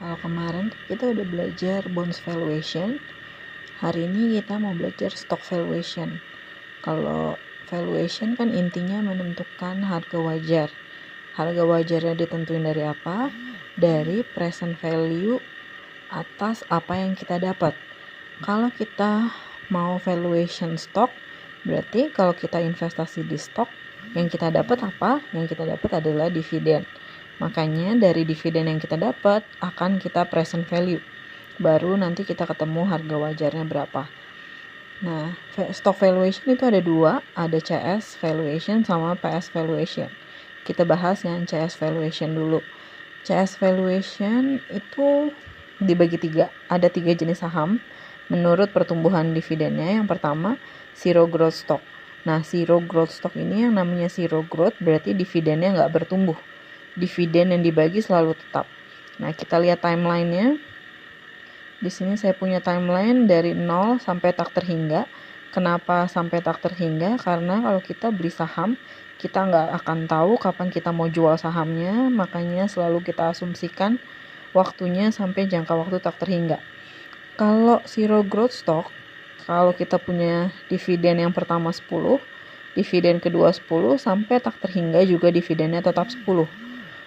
Kalau kemarin kita udah belajar bonds valuation, hari ini kita mau belajar stock valuation. Kalau valuation kan intinya menentukan harga wajar. Harga wajarnya ditentuin dari apa? Dari present value atas apa yang kita dapat. Kalau kita mau valuation stock, berarti kalau kita investasi di stock, yang kita dapat apa? Yang kita dapat adalah dividen. Makanya dari dividen yang kita dapat akan kita present value. Baru nanti kita ketemu harga wajarnya berapa. Nah, stock valuation itu ada dua, ada CS valuation sama PS valuation. Kita bahas yang CS valuation dulu. CS valuation itu dibagi tiga, ada 3 jenis saham menurut pertumbuhan dividennya. Yang pertama, zero growth stock. Nah, zero growth stock ini yang namanya zero growth berarti dividennya nggak bertumbuh. Dividen yang dibagi selalu tetap. Nah, kita lihat timelinenya. Di sini saya punya timeline dari 0 sampai tak terhingga. Kenapa sampai tak terhingga? Karena kalau kita beli saham, kita nggak akan tahu kapan kita mau jual sahamnya, makanya selalu kita asumsikan waktunya sampai jangka waktu tak terhingga. Kalau zero growth stock, kalau kita punya dividen yang pertama 10, dividen kedua 10, sampai tak terhingga juga dividennya tetap 10.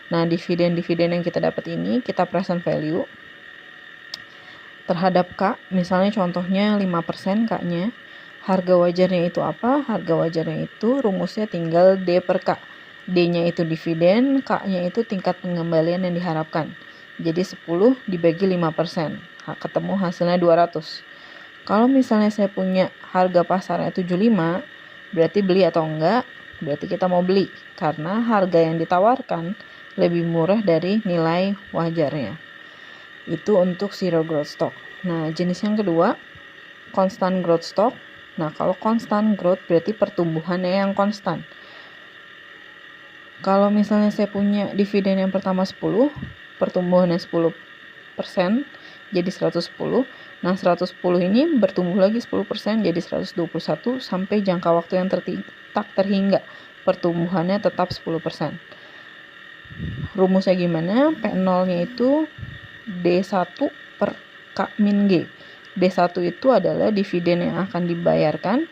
Nah, dividen-dividen yang kita dapat ini kita present value terhadap K, misalnya contohnya 5% K-nya. Harga wajarnya itu apa? Harga wajarnya itu rumusnya tinggal D per K. D-nya itu dividen, K-nya itu tingkat pengembalian yang diharapkan. Jadi 10 dibagi 5%. Ketemu hasilnya 200. Kalau misalnya saya punya harga pasarnya 75, berarti beli atau enggak? Berarti kita mau beli. Karena harga yang ditawarkan lebih murah dari nilai wajarnya. Itu untuk zero growth stock. Nah, jenis yang kedua, constant growth stock. Nah, kalau constant growth berarti pertumbuhannya yang konstan. Kalau misalnya saya punya dividen yang pertama 10, pertumbuhannya 10%, jadi 110. Nah, 110 ini bertumbuh lagi 10%, jadi 121 sampai jangka waktu yang tak terhingga. Pertumbuhannya tetap 10%. Rumusnya gimana? P0-nya itu D1 per K min G. D1 itu adalah dividen yang akan dibayarkan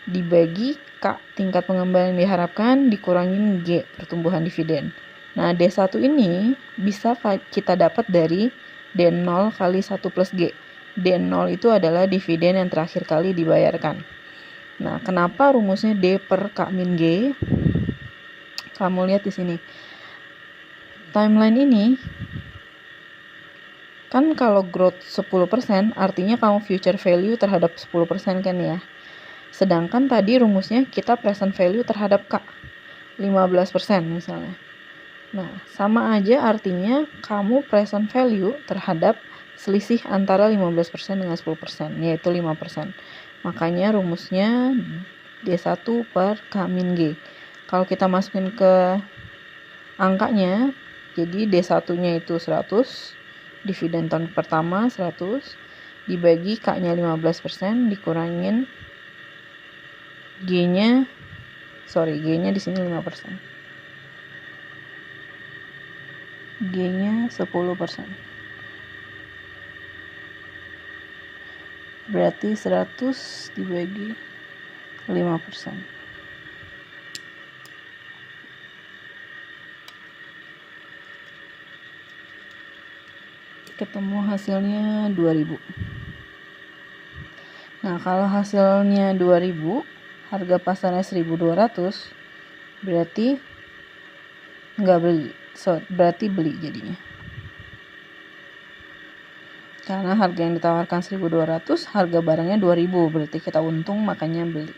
dibagi K tingkat pengembalian yang diharapkan dikurangin G pertumbuhan dividen. Nah, D1 ini bisa kita dapat dari D0 kali 1 plus G. D0 itu adalah dividen yang terakhir kali dibayarkan. Nah, kenapa rumusnya D per K min G? Kamu lihat di sini. Timeline ini kan kalau growth 10% artinya kamu future value terhadap 10% kan ya. Sedangkan tadi rumusnya kita present value terhadap K 15% misalnya. Nah, sama aja artinya kamu present value terhadap selisih antara 15% dengan 10%, yaitu 5%. Makanya rumusnya D1 per K min G. Kalau kita masukin ke angkanya, jadi D1-nya itu 100, dividen tahun pertama 100, dibagi K-nya 15%, dikurangin G-nya di sini 5%. G-nya 10%. Berarti 100 dibagi 5%. Ketemu hasilnya 2000. Nah, kalau hasilnya 2000, harga pasarnya 1200, berarti nggak beli. Berarti beli jadinya. Karena harga yang ditawarkan 1200, harga barangnya 2000, berarti kita untung makanya beli.